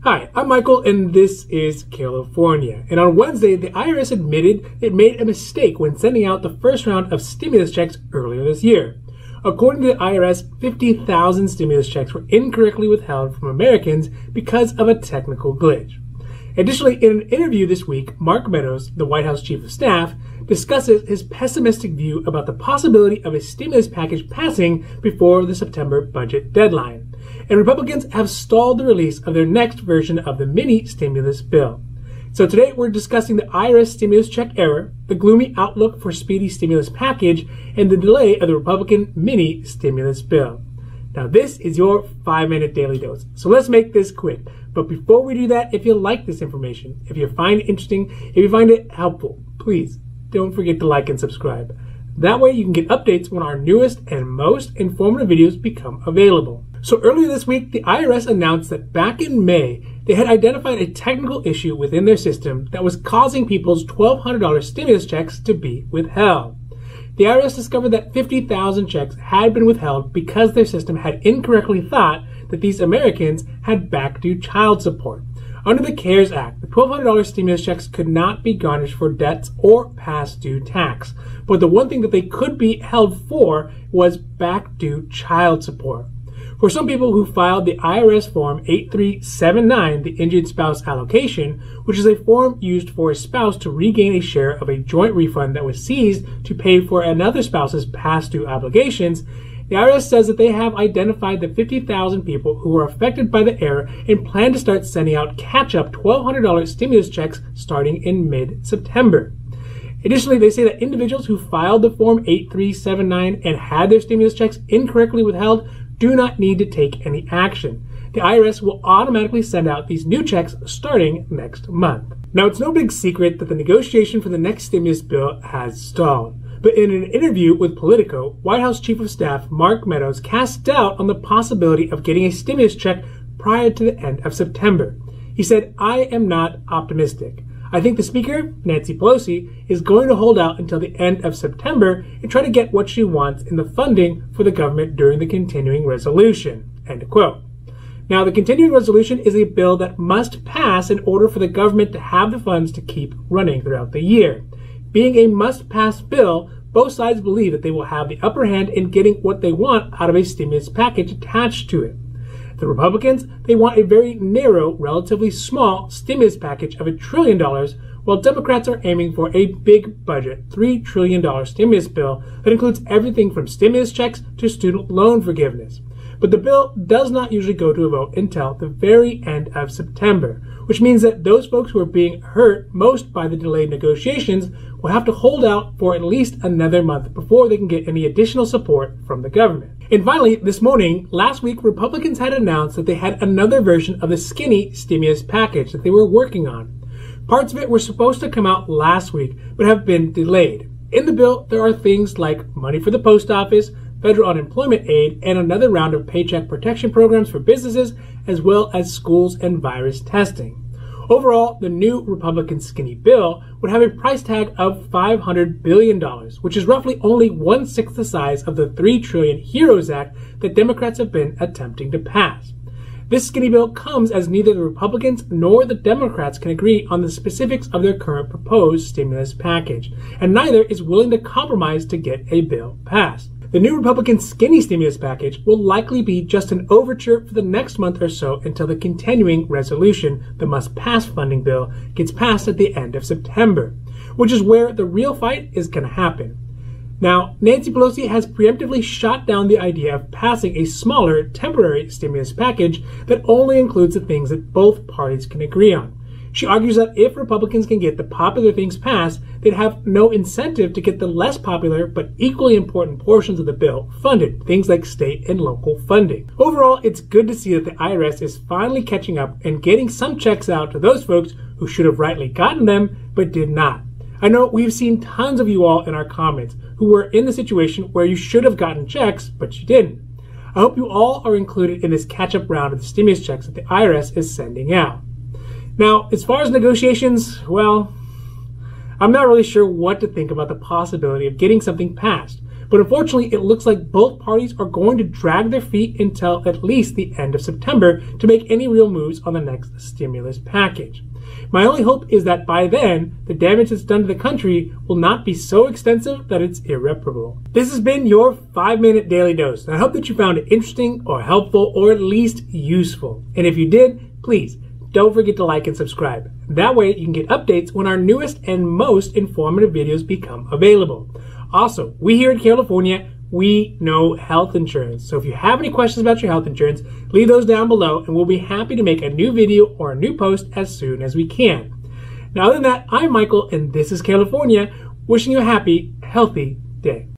Hi, I'm Michael, and this is Carelifornia. And on Wednesday, the IRS admitted it made a mistake when sending out the first round of stimulus checks earlier this year. According to the IRS, 50,000 stimulus checks were incorrectly withheld from Americans because of a technical glitch. Additionally, in an interview this week, Mark Meadows, the White House Chief of Staff, discusses his pessimistic view about the possibility of a stimulus package passing before the September budget deadline. And Republicans have stalled the release of their next version of the mini stimulus bill. So today we're discussing the IRS stimulus check error, the gloomy outlook for speedy stimulus package, and the delay of the Republican mini stimulus bill. Now this is your 5-minute daily dose, so let's make this quick. But before we do that, if you like this information, if you find it interesting, if you find it helpful, please don't forget to like and subscribe. That way you can get updates when our newest and most informative videos become available. So earlier this week, the IRS announced that back in May, they had identified a technical issue within their system that was causing people's $1,200 stimulus checks to be withheld. The IRS discovered that 50,000 checks had been withheld because their system had incorrectly thought that these Americans had back due child support. Under the CARES Act, the $1,200 stimulus checks could not be garnished for debts or past due tax. But the one thing that they could be held for was back due child support. For some people who filed the IRS Form 8379, the Injured Spouse Allocation, which is a form used for a spouse to regain a share of a joint refund that was seized to pay for another spouse's past due obligations, the IRS says that they have identified the 50,000 people who were affected by the error and plan to start sending out catch-up $1,200 stimulus checks starting in mid-September. Additionally, they say that individuals who filed the Form 8379 and had their stimulus checks incorrectly withheld do not need to take any action. The IRS will automatically send out these new checks starting next month. Now, it's no big secret that the negotiation for the next stimulus bill has stalled. But in an interview with Politico, White House Chief of Staff Mark Meadows cast doubt on the possibility of getting a stimulus check prior to the end of September. He said, "I am not optimistic. I think the Speaker, Nancy Pelosi, is going to hold out until the end of September and try to get what she wants in the funding for the government during the continuing resolution." End quote. Now, the continuing resolution is a bill that must pass in order for the government to have the funds to keep running throughout the year. Being a must-pass bill, both sides believe that they will have the upper hand in getting what they want out of a stimulus package attached to it. The Republicans, they want a very narrow, relatively small stimulus package of $1 trillion, while Democrats are aiming for a big budget, $3 trillion stimulus bill that includes everything from stimulus checks to student loan forgiveness. But the bill does not usually go to a vote until the very end of September, which means that those folks who are being hurt most by the delayed negotiations will have to hold out for at least another month before they can get any additional support from the government. And finally, this morning, last week, Republicans had announced that they had another version of the skinny stimulus package that they were working on. Parts of it were supposed to come out last week, but have been delayed. In the bill, there are things like money for the post office, federal unemployment aid, and another round of paycheck protection programs for businesses, as well as schools and virus testing. Overall, the new Republican skinny bill would have a price tag of $500 billion, which is roughly only 1/6 the size of the $3 trillion HEREOS Act that Democrats have been attempting to pass. This skinny bill comes as neither the Republicans nor the Democrats can agree on the specifics of their current proposed stimulus package, and neither is willing to compromise to get a bill passed. The new Republican skinny stimulus package will likely be just an overture for the next month or so until the continuing resolution, the must-pass funding bill, gets passed at the end of September, which is where the real fight is going to happen. Now, Nancy Pelosi has preemptively shot down the idea of passing a smaller, temporary stimulus package that only includes the things that both parties can agree on. She argues that if Republicans can get the popular things passed, they'd have no incentive to get the less popular but equally important portions of the bill funded, things like state and local funding. Overall, it's good to see that the IRS is finally catching up and getting some checks out to those folks who should have rightly gotten them but did not. I know we've seen tons of you all in our comments who were in the situation where you should have gotten checks but you didn't. I hope you all are included in this catch-up round of the stimulus checks that the IRS is sending out. Now, as far as negotiations, well, I'm not really sure what to think about the possibility of getting something passed, But unfortunately, it looks like both parties are going to drag their feet until at least the end of September to make any real moves on the next stimulus package. My only hope is that by then, the damage that's done to the country will not be so extensive that it's irreparable. This has been your 5-minute daily dose, and I hope that you found it interesting or helpful or at least useful. And if you did, please don't forget to like and subscribe. That way you can get updates when our newest and most informative videos become available. Also, we here in California, we know health insurance. So if you have any questions about your health insurance, leave those down below and we'll be happy to make a new video or a new post as soon as we can. Now, other than that, I'm Michael and this is California, wishing you a happy, healthy day.